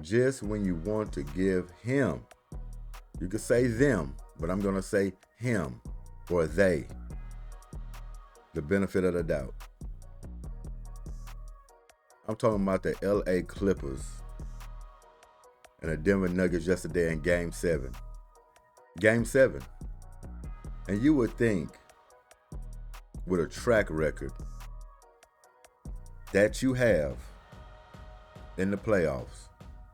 just when you want to give him, you could say them, but I'm going to say him or they, the benefit of the doubt. I'm talking about the LA Clippers and the Denver Nuggets yesterday in Game 7. Game 7. And you would think, with a track record that you have in the playoffs,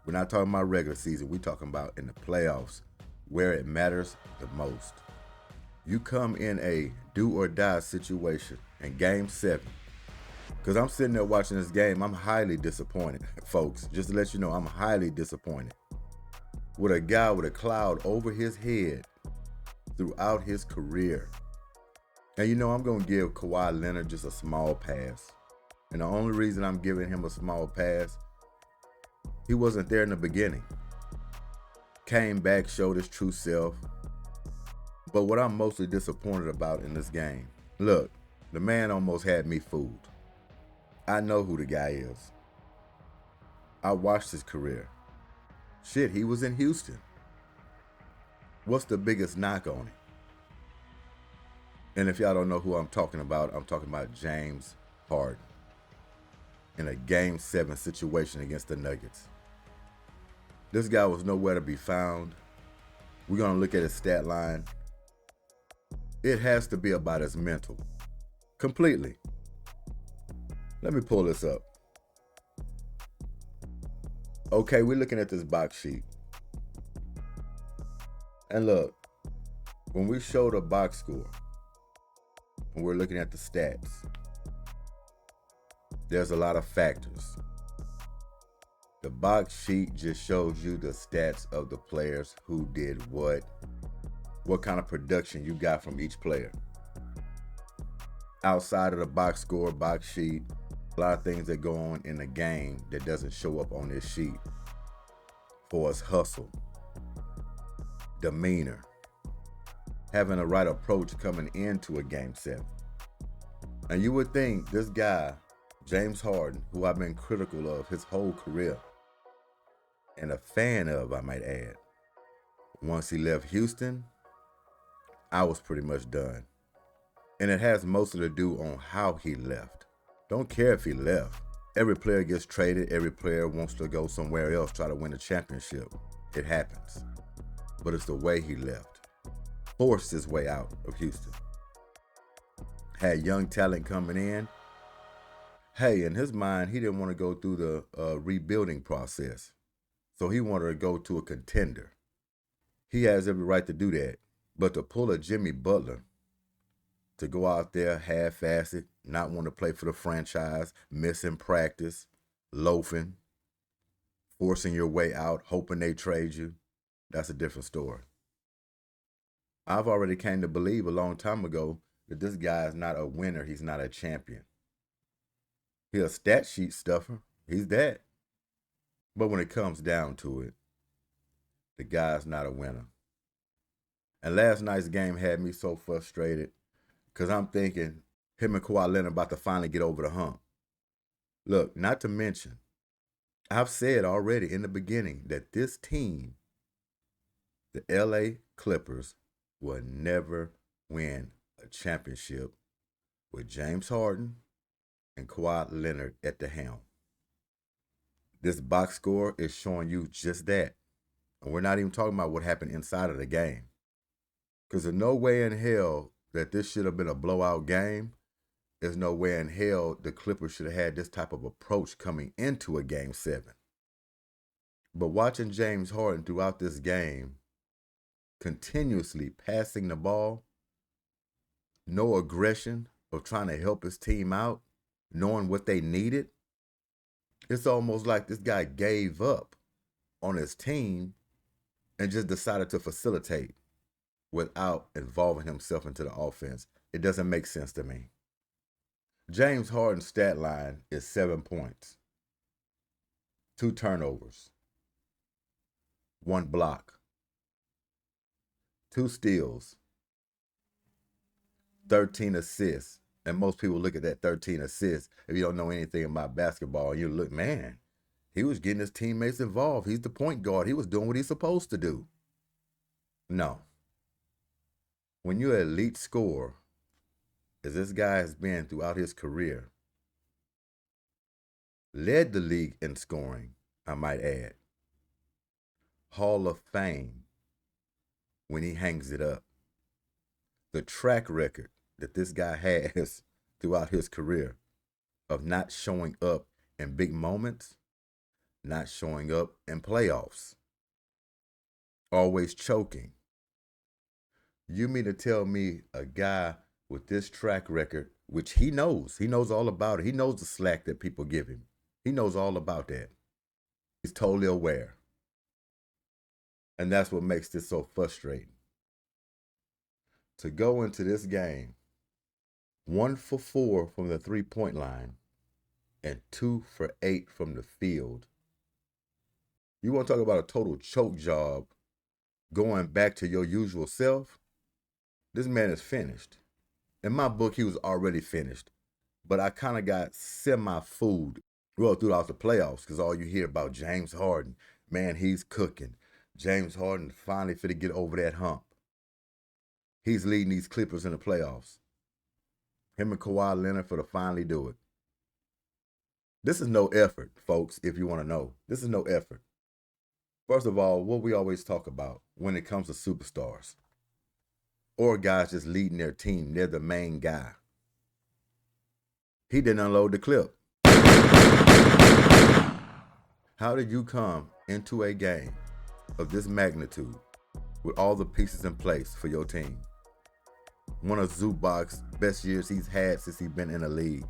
we're not talking about regular season, we're talking about in the playoffs where it matters the most. You come in a do or die situation in Game 7. Because I'm sitting there watching this game, I'm highly disappointed, folks. Just to let you know, I'm highly disappointed. With a guy with a cloud over his head throughout his career. And you know, I'm going to give Kawhi Leonard just a small pass. And the only reason I'm giving him a small pass, he wasn't there in the beginning. Came back, showed his true self. But what I'm mostly disappointed about in this game, look, the man almost had me fooled. I know who the guy is. I watched his career. Shit, he was in Houston. What's the biggest knock on him? And if y'all don't know who I'm talking about James Harden in a Game 7 situation against the Nuggets. This guy was nowhere to be found. We're going to look at his stat line. It has to be about his mental. Completely. Let me pull this up. Okay, we're looking at this box sheet. And look, when we show the box score, and we're looking at the stats, there's a lot of factors. The box sheet just shows you the stats of the players who did what kind of production you got from each player. Outside of the box score, box sheet, a lot of things that go on in the game that doesn't show up on this sheet. For us, hustle, demeanor, having the right approach coming into a Game 7. And you would think this guy, James Harden, who I've been critical of his whole career, and a fan of, I might add, once he left Houston, I was pretty much done. And it has mostly to do on how he left. Don't care if he left. Every player gets traded. Every player wants to go somewhere else, try to win a championship. It happens. But it's the way he left. Forced his way out of Houston. Had young talent coming in. Hey, in his mind, he didn't want to go through the rebuilding process. So he wanted to go to a contender. He has every right to do that. But to pull a Jimmy Butler, to go out there half-assed, not want to play for the franchise, missing practice, loafing, forcing your way out, hoping they trade you, that's a different story. I've already came to believe a long time ago that this guy is not a winner. He's not a champion. He's a stat sheet stuffer. He's that. But when it comes down to it, the guy's not a winner. And last night's game had me so frustrated because I'm thinking him and Kawhi Leonard about to finally get over the hump. Look, not to mention, I've said already in the beginning that this team, the LA Clippers, will never win a championship with James Harden and Kawhi Leonard at the helm. This box score is showing you just that. And we're not even talking about what happened inside of the game. Because there's no way in hell that this should have been a blowout game. There's no way in hell the Clippers should have had this type of approach coming into a Game 7. But watching James Harden throughout this game, continuously passing the ball, no aggression of trying to help his team out, knowing what they needed, it's almost like this guy gave up on his team and just decided to facilitate without involving himself into the offense. It doesn't make sense to me. James Harden's stat line is 7 points, 2 turnovers, 1 block, 2 steals, 13 assists. And most people look at that 13 assists. If you don't know anything about basketball, you look, man, He was getting his teammates involved. He's the point guard. He was doing what he's supposed to do. No. When you're an elite scorer, as this guy has been throughout his career, led the league in scoring, I might add. Hall of Fame when he hangs it up. The track record that this guy has throughout his career of not showing up in big moments, not showing up in playoffs, always choking. You mean to tell me a guy with this track record, which he knows all about it. He knows the slack that people give him. He knows all about that. He's totally aware. And that's what makes this so frustrating. To go into this game 1 for 4 from the 3-point line and 2 for 8 from the field. You want to talk about a total choke job going back to your usual self? This man is finished. In my book, he was already finished. But I kind of got semi-fooled throughout the playoffs because all you hear about James Harden, man, he's cooking. James Harden finally finna get over that hump. He's leading these Clippers in the playoffs. Him and Kawhi Leonard for to finally do it. This is no effort, folks, if you want to know. This is no effort. First of all, what we always talk about when it comes to superstars or guys just leading their team, they're the main guy. He didn't unload the clip. How did you come into a game of this magnitude with all the pieces in place for your team? One of Zubac's best years he's had since he's been in the league.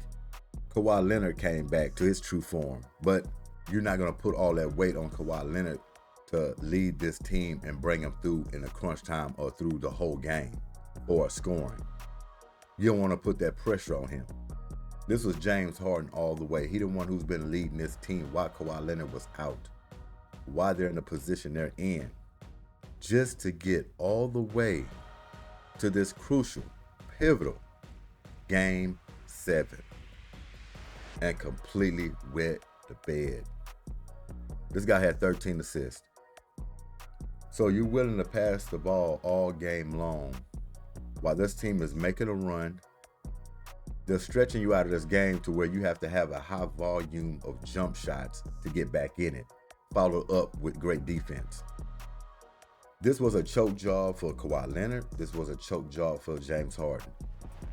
Kawhi Leonard came back to his true form, but you're not going to put all that weight on Kawhi Leonard to lead this team and bring them through in a crunch time or through the whole game or scoring. You don't want to put that pressure on him. This was James Harden all the way. He the one who's been leading this team while Kawhi Leonard was out, why they're in the position they're in, just to get all the way to this crucial, pivotal Game 7 and completely wet the bed. This guy had 13 assists. So you're willing to pass the ball all game long while this team is making a run. They're stretching you out of this game to where you have to have a high volume of jump shots to get back in it, follow up with great defense. This was a choke job for Kawhi Leonard. This was a choke job for James Harden.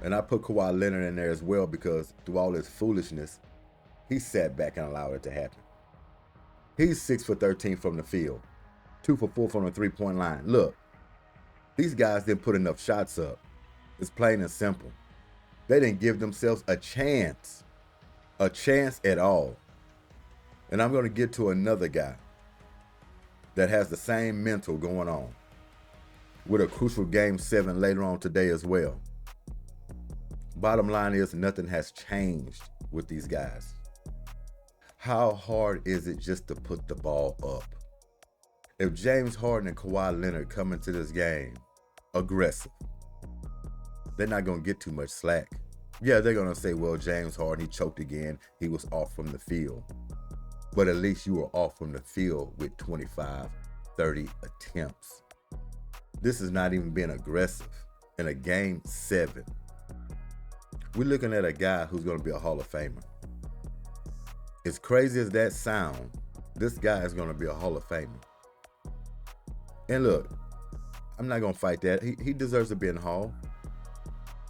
And I put Kawhi Leonard in there as well because through all this foolishness, he sat back and allowed it to happen. He's 6 for 13 from the field, 2 for 4 from the 3-point line. Look, these guys didn't put enough shots up. It's plain and simple. They didn't give themselves a chance at all. And I'm going to get to another guy that has the same mental going on with a crucial Game 7 later on today as well. Bottom line is nothing has changed with these guys. How hard is it just to put the ball up? If James Harden and Kawhi Leonard come into this game aggressive, they're not going to get too much slack. Yeah, they're going to say, well, James Harden, he choked again. He was off from the field. But at least you were off from the field with 25, 30 attempts. This is not even being aggressive. In a Game 7, we're looking at a guy who's going to be a Hall of Famer. As crazy as that sound, this guy is going to be a Hall of Famer. And look, I'm not going to fight that. He deserves to be in the Hall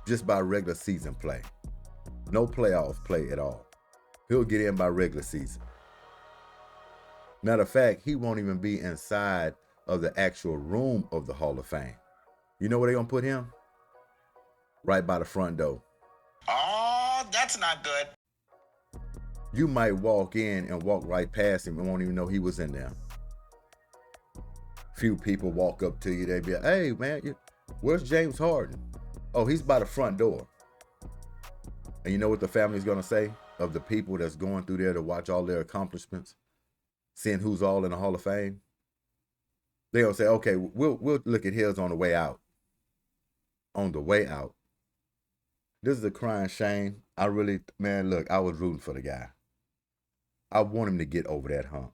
just by regular season play. No playoff play at all. He'll get in by regular season. Matter of fact, he won't even be inside of the actual room of the Hall of Fame. You know where they're going to put him? Right by the front door. Oh, that's not good. You might walk in and walk right past him and won't even know he was in there. Few people walk up to you, they be like, hey man, where's James Harden? Oh, he's by the front door. And you know what the family's gonna say of the people that's going through there to watch all their accomplishments, seeing who's all in the Hall of Fame? They're gonna say, okay, we'll look at his on the way out. On the way out. This is a crying shame. I was rooting for the guy. I want him to get over that hump.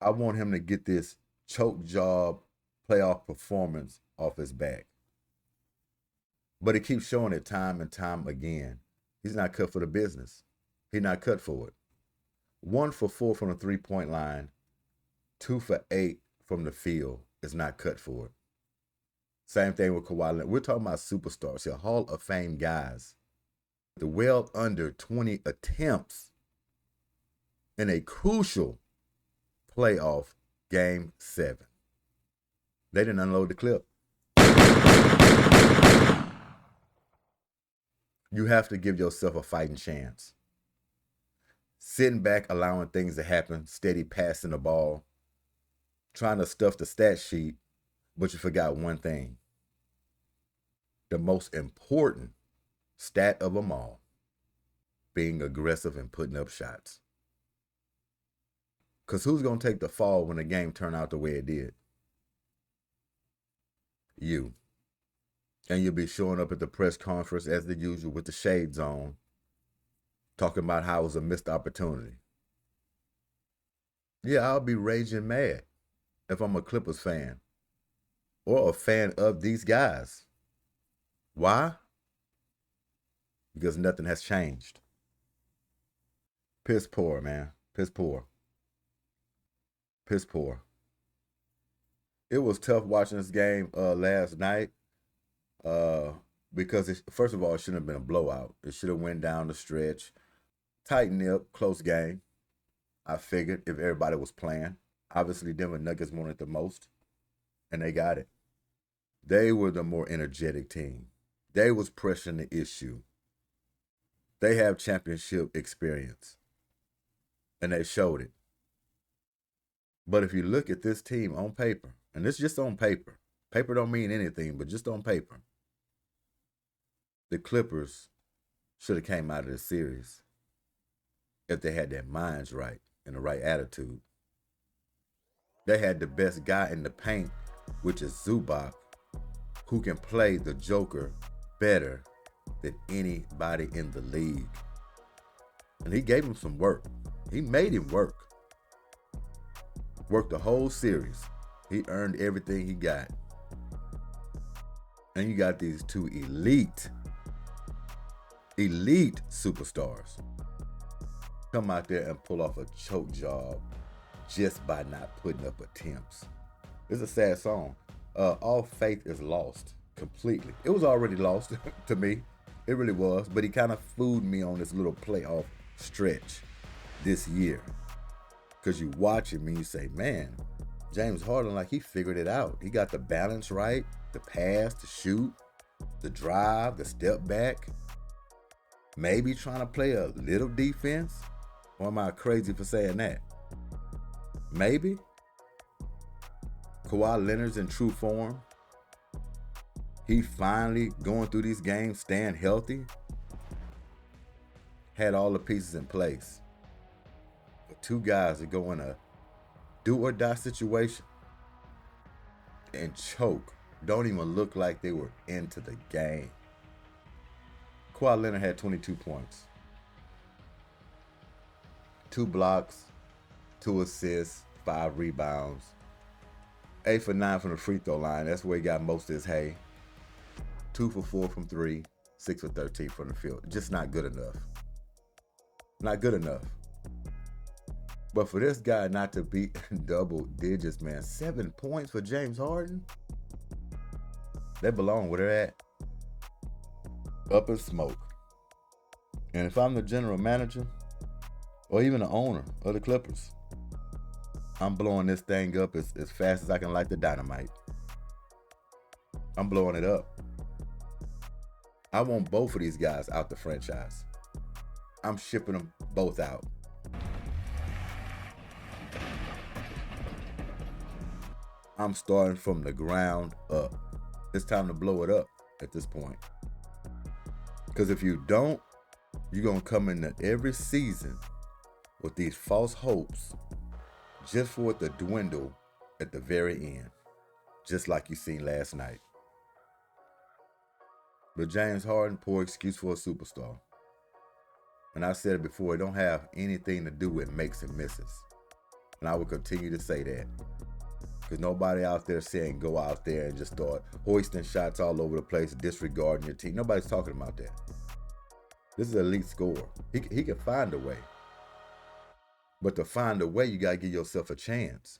I want him to get this choke job playoff performance off his back. But he keeps showing it time and time again. He's not cut for the business. He's not cut for it. 1 for 4 from the three-point line, 2 for 8 from the field is not cut for it. Same thing with Kawhi Leonard. We're talking about superstars here, Hall of Fame guys. The well under 20 attempts in a crucial playoff Game 7. They didn't unload the clip. You have to give yourself a fighting chance. Sitting back, allowing things to happen, steady passing the ball, trying to stuff the stat sheet, but you forgot one thing. The most important stat of them all, being aggressive and putting up shots. Because who's going to take the fall when the game turned out the way it did? You. And you'll be showing up at the press conference as the usual with the shades on, talking about how it was a missed opportunity. Yeah, I'll be raging mad if I'm a Clippers fan or a fan of these guys. Why? Because nothing has changed. Piss poor, man. Piss poor. Piss poor. It was tough watching this game last night because, first of all, it shouldn't have been a blowout. It should have went down the stretch. Tight nip, close game. I figured if everybody was playing. Obviously, Denver Nuggets wanted the most, and they got it. They were the more energetic team. They was pressing the issue. They have championship experience, and they showed it. But if you look at this team on paper, and it's just on paper, paper don't mean anything, but just on paper, the Clippers should have came out of the series if they had their minds right and the right attitude. They had the best guy in the paint, which is Zubac, who can play the Joker better than anybody in the league. And he gave him some work. He made him work. Worked the whole series. He earned everything he got. And you got these two elite superstars come out there and pull off a choke job just by not putting up attempts. It's a sad song. All faith is lost completely. It was already lost to me. It really was. But he kind of fooled me on this little playoff stretch this year. Because you watch him and you say, man, James Harden, like he figured it out. He got the balance right, the pass, the shoot, the drive, the step back. Maybe trying to play a little defense. Or am I crazy for saying that? Maybe. Kawhi Leonard's in true form. He finally going through these games, staying healthy. Had all the pieces in place. But two guys that go in a do or die situation and choke. Don't even look like they were into the game. Kawhi Leonard had 22 points. 2 blocks, 2 assists, 5 rebounds. 8 for 9 from the free throw line. That's where he got most of his hay. 2 for 4 from 3, 6 for 13 from the field. Just not good enough. Not good enough. But for this guy not to beat double digits, man, 7 points for James Harden. They belong where they're at. Up in smoke. And if I'm the general manager, or even the owner of the Clippers, I'm blowing this thing up as fast as I can light the dynamite. I'm blowing it up. I want both of these guys out the franchise. I'm shipping them both out. I'm starting from the ground up. It's time to blow it up at this point. Because if you don't, you're going to come into every season with these false hopes just for it to dwindle at the very end, just like you seen last night. But James Harden, poor excuse for a superstar. And I said it before, it don't have anything to do with makes and misses. And I will continue to say that. Because nobody out there saying go out there and just start hoisting shots all over the place, disregarding your team. Nobody's talking about that. This is an elite scorer. He can find a way. But to find a way, you got to give yourself a chance.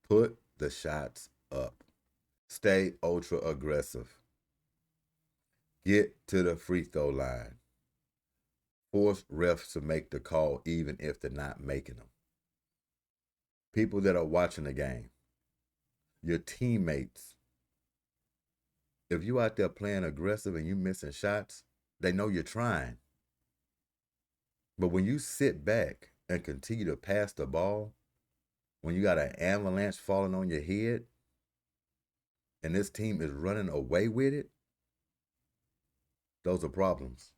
Put the shots up. Stay ultra aggressive. Get to the free throw line. Force refs to make the call even if they're not making them. People that are watching the game, your teammates, if you out there playing aggressive and you missing shots, they know you're trying. But when you sit back and continue to pass the ball, when you got an avalanche falling on your head, and this team is running away with it, those are problems.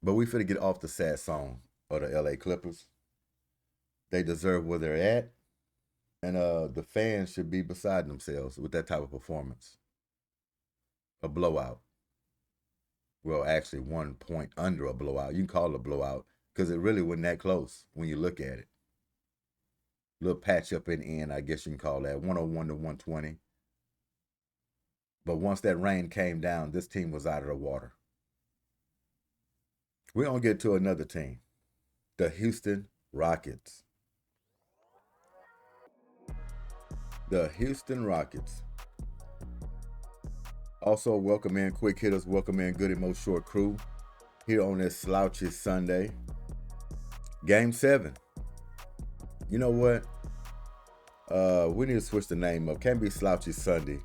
But we finna get off the sad song of the LA Clippers. They deserve where they're at, and the fans should be beside themselves with that type of performance. A blowout. Well, actually 1 point under a blowout. You can call it a blowout because it really wasn't that close when you look at it. Little patch up in the end, I guess you can call that 101 to 120. But once that rain came down, this team was out of the water. We're going to get to another team, the Houston Rockets. The Houston Rockets. Also, welcome in Quick Hitters, welcome in Goodymo Short Crew here on this slouchy Sunday. Game 7. You know what? We need to switch the name up. Can't be Slouchy Sunday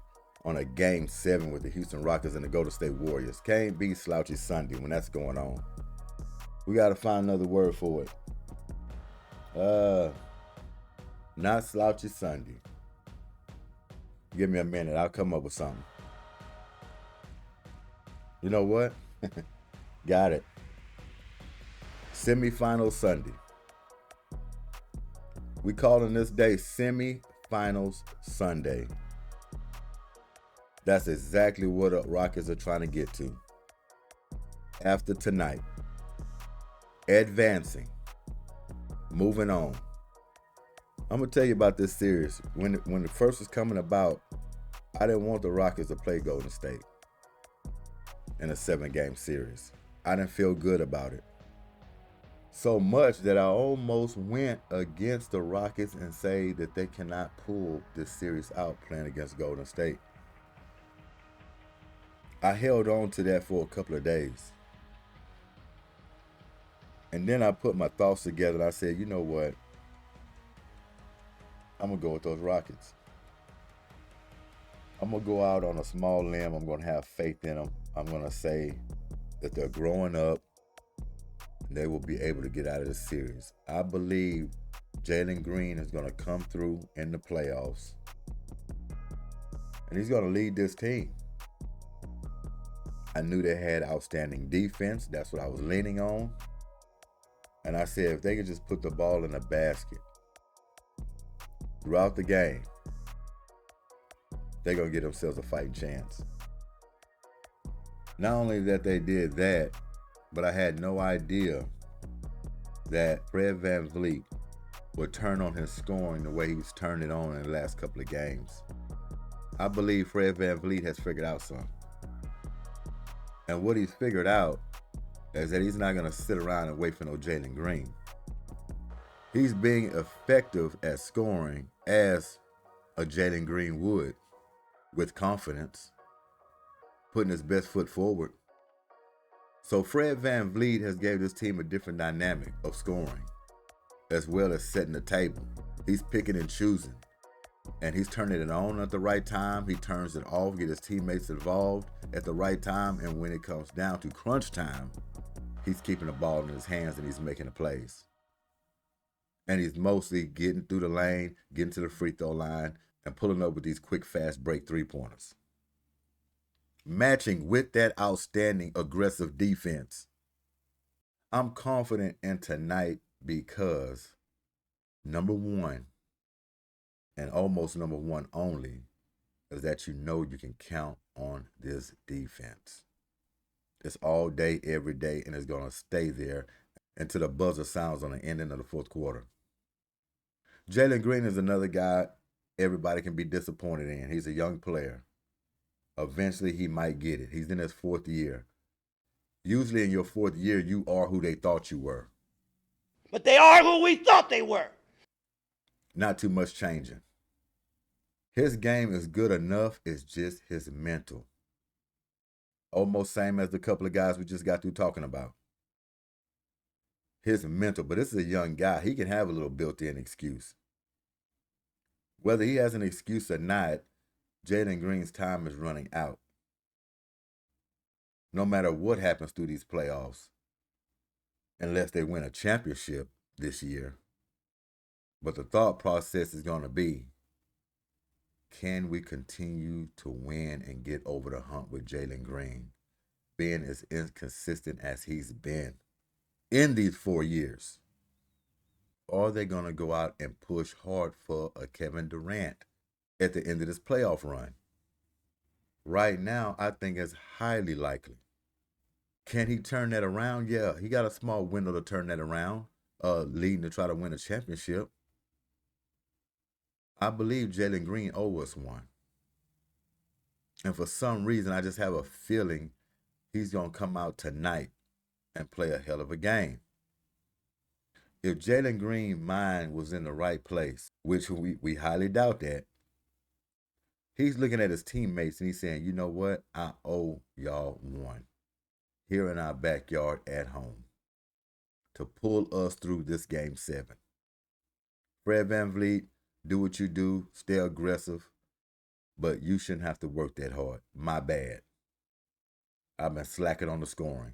on a Game 7 with the Houston Rockets and the Golden State Warriors. Can't be Slouchy Sunday when that's going on. We got to find another word for it. Not Slouchy Sunday. Give me a minute. I'll come up with something. You know what? Got it. Semifinals Sunday. We calling this day Semifinals Sunday. That's exactly what the Rockets are trying to get to. After tonight. Advancing. Moving on. I'm going to tell you about this series. When it first was coming about, I didn't want the Rockets to play Golden State in a 7-game series. I didn't feel good about it. So much that I almost went against the Rockets and say that they cannot pull this series out playing against Golden State. I held on to that for a couple of days. And then I put my thoughts together and I said, you know what? I'm going to go with those Rockets. I'm going to go out on a small limb. I'm going to have faith in them. I'm going to say that they're growing up and they will be able to get out of this series. I believe Jalen Green is going to come through in the playoffs. And he's going to lead this team. I knew they had outstanding defense. That's what I was leaning on. And I said if they could just put the ball in the basket throughout the game, they're going to get themselves a fighting chance. Not only that they did that, but I had no idea that Fred VanVleet would turn on his scoring the way he's turned it on in the last couple of games. I believe Fred VanVleet has figured out something. And what he's figured out is that he's not going to sit around and wait for no Jalen Green. He's being effective at scoring as a Jalen Green would, with confidence, putting his best foot forward. So Fred VanVleet has gave this team a different dynamic of scoring, as well as setting the table. He's picking and choosing, and he's turning it on at the right time. He turns it off, get his teammates involved at the right time, and when it comes down to crunch time, he's keeping the ball in his hands and he's making the plays. And he's mostly getting through the lane, getting to the free throw line, and pulling up with these quick, fast break three-pointers. Matching with that outstanding aggressive defense. I'm confident in tonight because, number one, and almost number one only, is that you know you can count on this defense. It's all day, every day, and it's going to stay there until the buzzer sounds on the ending of the fourth quarter. Jalen Green is another guy everybody can be disappointed in. He's a young player. Eventually, he might get it. He's in his fourth year. Usually, in your fourth year, you are who they thought you were. But they are who we thought they were. Not too much changing. His game is good enough. It's just his mental. Almost same as the couple of guys we just got through talking about. His mental, but this is a young guy. He can have a little built-in excuse. Whether he has an excuse or not, Jalen Green's time is running out. No matter what happens through these playoffs, unless they win a championship this year. But the thought process is going to be, can we continue to win and get over the hump with Jalen Green being as inconsistent as he's been in these 4 years? Are they going to go out and push hard for a Kevin Durant at the end of this playoff run? Right now, I think it's highly likely. Can he turn that around? Yeah, he got a small window to turn that around, leading to try to win a championship. I believe Jalen Green owes us one. And for some reason, I just have a feeling he's going to come out tonight and play a hell of a game. If Jalen Green's mind was in the right place, which we highly doubt that, he's looking at his teammates and he's saying, you know what? I owe y'all one here in our backyard at home to pull us through this game 7. Fred VanVleet, do what you do, stay aggressive, but you shouldn't have to work that hard. My bad. I've been slacking on the scoring.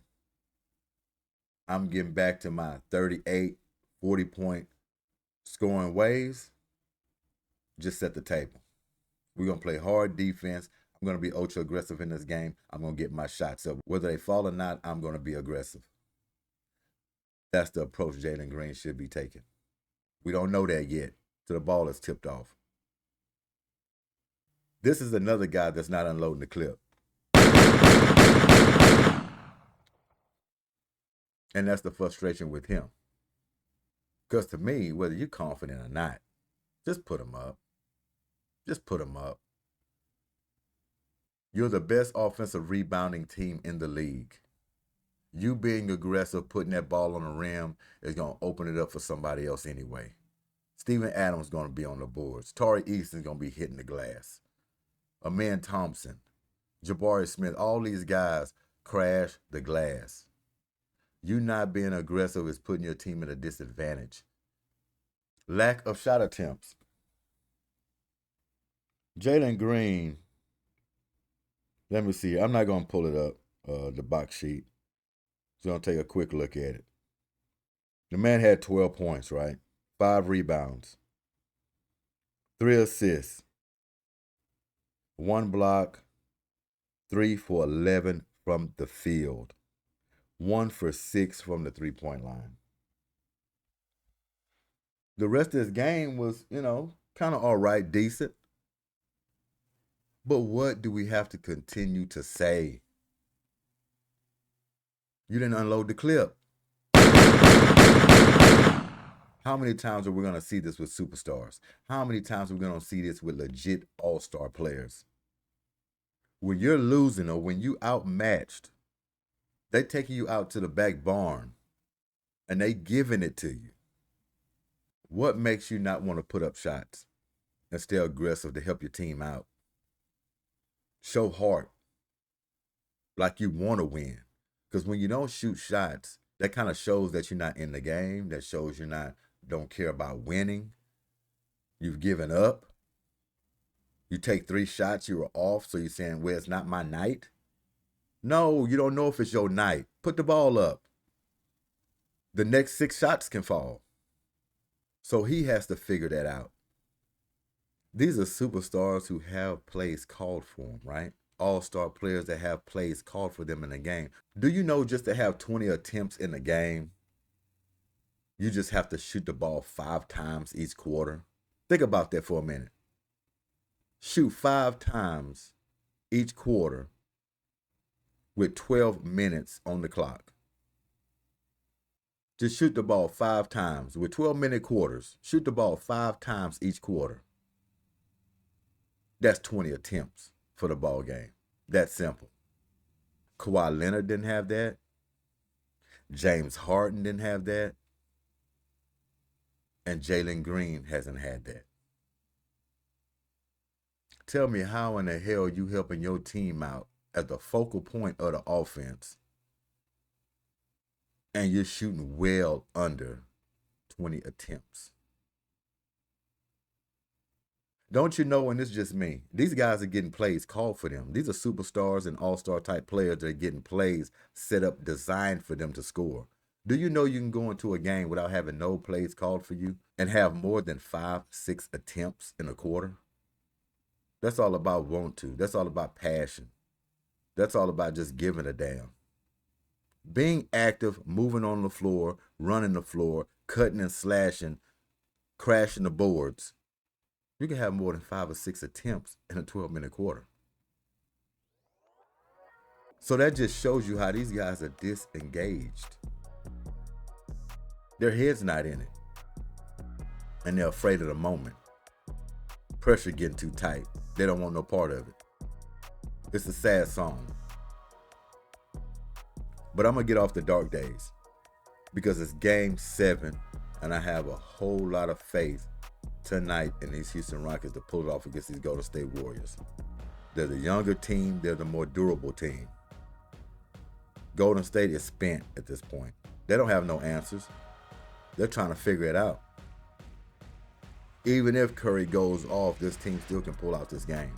I'm getting back to my 38, 40-point scoring ways. Just set the table. We're going to play hard defense. I'm going to be ultra aggressive in this game. I'm going to get my shots up. Whether they fall or not, I'm going to be aggressive. That's the approach Jalen Green should be taking. We don't know that yet, so the ball is tipped off. This is another guy that's not unloading the clip. And that's the frustration with him. Because to me, whether you're confident or not, just put him up. Just put him up. You're the best offensive rebounding team in the league. You being aggressive, putting that ball on the rim is going to open it up for somebody else anyway. Steven Adams is going to be on the boards. Tari Easton is going to be hitting the glass. Amen Thompson, Jabari Smith, all these guys crash the glass. You not being aggressive is putting your team at a disadvantage. Lack of shot attempts. Jalen Green, let me see. I'm not going to pull it up, the box sheet. So I'm going to take a quick look at it. The man had 12 points, right? 5 rebounds, 3 assists, 1 block, 3 for 11 from the field, 1 for 6 from the three-point line. The rest of his game was, kind of all right, decent. But what do we have to continue to say? You didn't unload the clip. How many times are we going to see this with superstars? How many times are we going to see this with legit all-star players? When you're losing or when you outmatched, they taking you out to the back barn and they giving it to you. What makes you not want to put up shots and stay aggressive to help your team out? Show heart like you want to win. Because when you don't shoot shots, that kind of shows that you're not in the game. That shows don't care about winning. You've given up. You take 3 shots, you were off, so you're saying, well, it's not my night. No, you don't know if it's your night. Put the ball up. The next 6 shots can fall. So he has to figure that out. These are superstars who have plays called for them, right? All-star players that have plays called for them in the game. Do you know just to have 20 attempts in the game, you just have to shoot the ball 5 times each quarter? Think about that for a minute. Shoot 5 times each quarter with 12 minutes on the clock. Just shoot the ball 5 times with 12-minute quarters. Shoot the ball 5 times each quarter. That's 20 attempts for the ball game. That's simple. Kawhi Leonard didn't have that. James Harden didn't have that. And Jalen Green hasn't had that. Tell me how in the hell you helping your team out at the focal point of the offense and you're shooting well under 20 attempts. Don't you know, and it's just me, these guys are getting plays called for them. These are superstars and all-star type players that are getting plays set up, designed for them to score. Do you know you can go into a game without having no plays called for you and have more than 5, 6 attempts in a quarter? That's all about want to. That's all about passion. That's all about just giving a damn. Being active, moving on the floor, running the floor, cutting and slashing, crashing the boards. You can have more than 5 or 6 attempts in a 12-minute quarter. So that just shows you how these guys are disengaged. Their head's not in it. And they're afraid of the moment. Pressure getting too tight. They don't want no part of it. It's a sad song. But I'm going to get off the dark days because it's game 7 and I have a whole lot of faith tonight in these Houston Rockets to pull it off against these Golden State Warriors. They're the younger team. They're the more durable team. Golden State is spent at this point. They don't have no answers. They're trying to figure it out. Even if Curry goes off, this team still can pull out this game.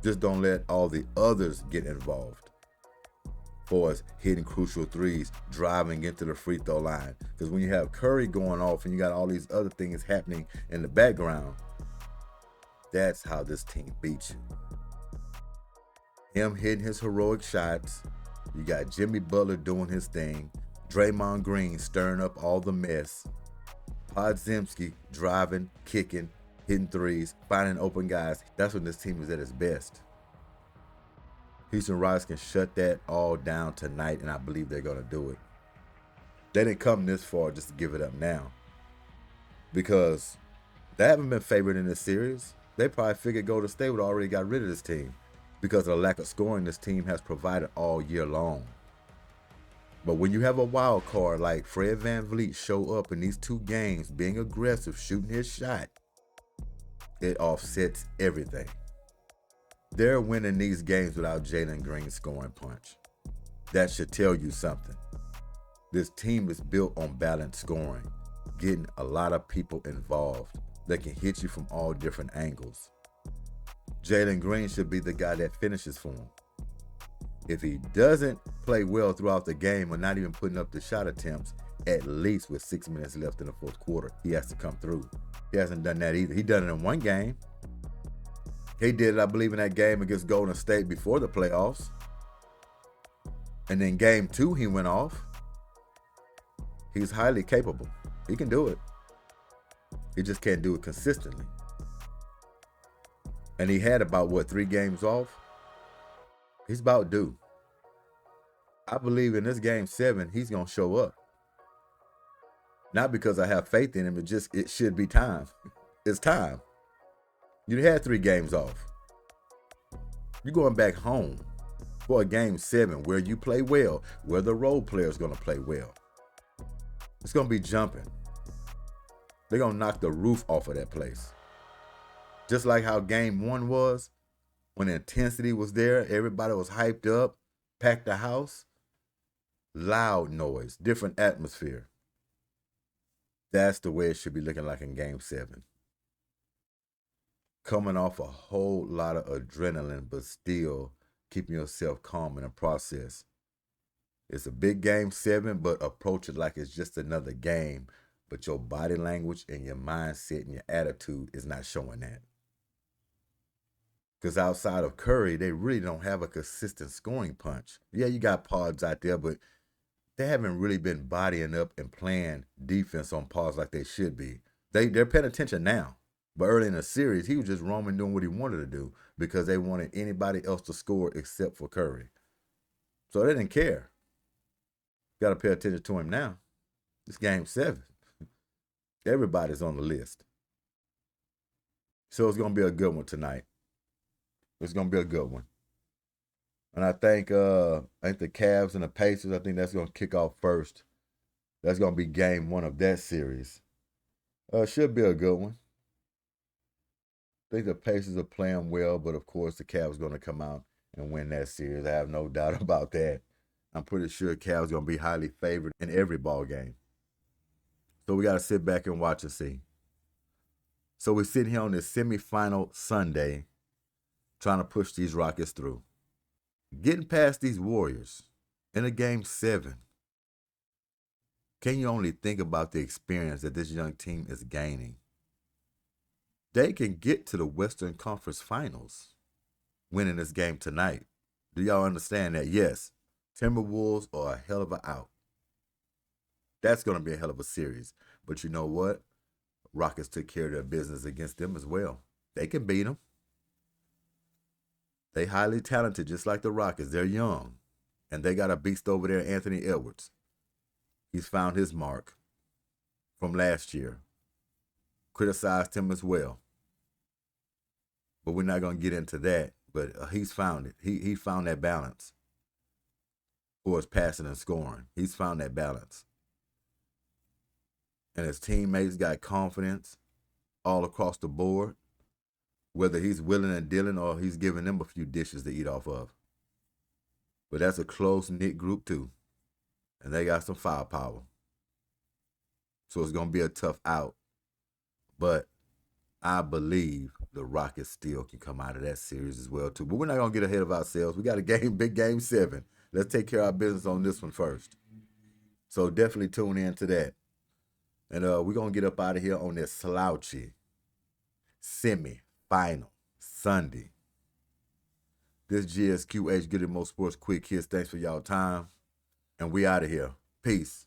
Just don't let all the others get involved. For us hitting crucial threes, driving into the free throw line. Because when you have Curry going off and you got all these other things happening in the background, that's how this team beats you. Him hitting his heroic shots. You got Jimmy Butler doing his thing. Draymond Green stirring up all the mess. Podziemski driving, kicking, hitting threes, finding open guys. That's when this team is at its best. Houston Rockets can shut that all down tonight, and I believe they're going to do it. They didn't come this far just to give it up now because they haven't been favored in this series. They probably figured Golden State would already got rid of this team because of the lack of scoring this team has provided all year long. But when you have a wild card like Fred VanVleet show up in these 2 games, being aggressive, shooting his shot, it offsets everything. They're winning these games without Jalen Green scoring punch. That should tell you something. This team is built on balanced scoring, getting a lot of people involved that can hit you from all different angles. Jalen Green should be the guy that finishes for him. If he doesn't play well throughout the game or not even putting up the shot attempts, at least with 6 minutes left in the fourth quarter, he has to come through. He hasn't done that either. He done it in 1 game. He did it, I believe, in that game against Golden State before the playoffs. And then game 2, he went off. He's highly capable. He can do it. He just can't do it consistently. And he had about, 3 games off? He's about due. I believe in this game 7, he's going to show up. Not because I have faith in him, it should be time. It's time. You had 3 games off. You're going back home for a game 7 where you play well, where the role player is going to play well. It's going to be jumping. They're going to knock the roof off of that place. Just like how game 1 was, when the intensity was there, everybody was hyped up, packed the house. Loud noise, different atmosphere. That's the way it should be looking like in game 7. Coming off a whole lot of adrenaline, but still keeping yourself calm in the process. It's a big game 7, but approach it like it's just another game. But your body language and your mindset and your attitude is not showing that. Because outside of Curry, they really don't have a consistent scoring punch. Yeah, you got pods out there, but they haven't really been bodying up and playing defense on pods like they should be. They're paying attention now. But early in the series, he was just roaming doing what he wanted to do because they wanted anybody else to score except for Curry. So they didn't care. Got to pay attention to him now. It's game 7. Everybody's on the list. So it's going to be a good one tonight. It's going to be a good one. And I think the Cavs and the Pacers, I think that's going to kick off first. That's going to be game 1 of that series. Should be a good one. I think the Pacers are playing well, but of course the Cavs are going to come out and win that series. I have no doubt about that. I'm pretty sure Cavs are going to be highly favored in every ball game. So we got to sit back and watch and see. So we're sitting here on this semifinal Sunday trying to push these Rockets through. Getting past these Warriors in a game 7. Can you only think about the experience that this young team is gaining? They can get to the Western Conference Finals winning this game tonight. Do y'all understand that? Yes, Timberwolves are a hell of a out. That's going to be a hell of a series. But you know what? Rockets took care of their business against them as well. They can beat them. They highly talented, just like the Rockets. They're young. And they got a beast over there, Anthony Edwards. He's found his mark from last year. Criticized him as well. But we're not going to get into that. But he's found it. He found that balance for his passing and scoring. He's found that balance. And his teammates got confidence all across the board, whether he's willing and dealing or he's giving them a few dishes to eat off of. But that's a close-knit group too. And they got some firepower. So it's going to be a tough out. But I believe the Rockets still can come out of that series as well too. But we're not going to get ahead of ourselves. We got a big game 7. Let's take care of our business on this one first. So definitely tune in to that. And we're going to get up out of here on this slouchy semi-final Sunday. This GSQH Goodymo Sports Quick Hits. Thanks for y'all time. And we out of here. Peace.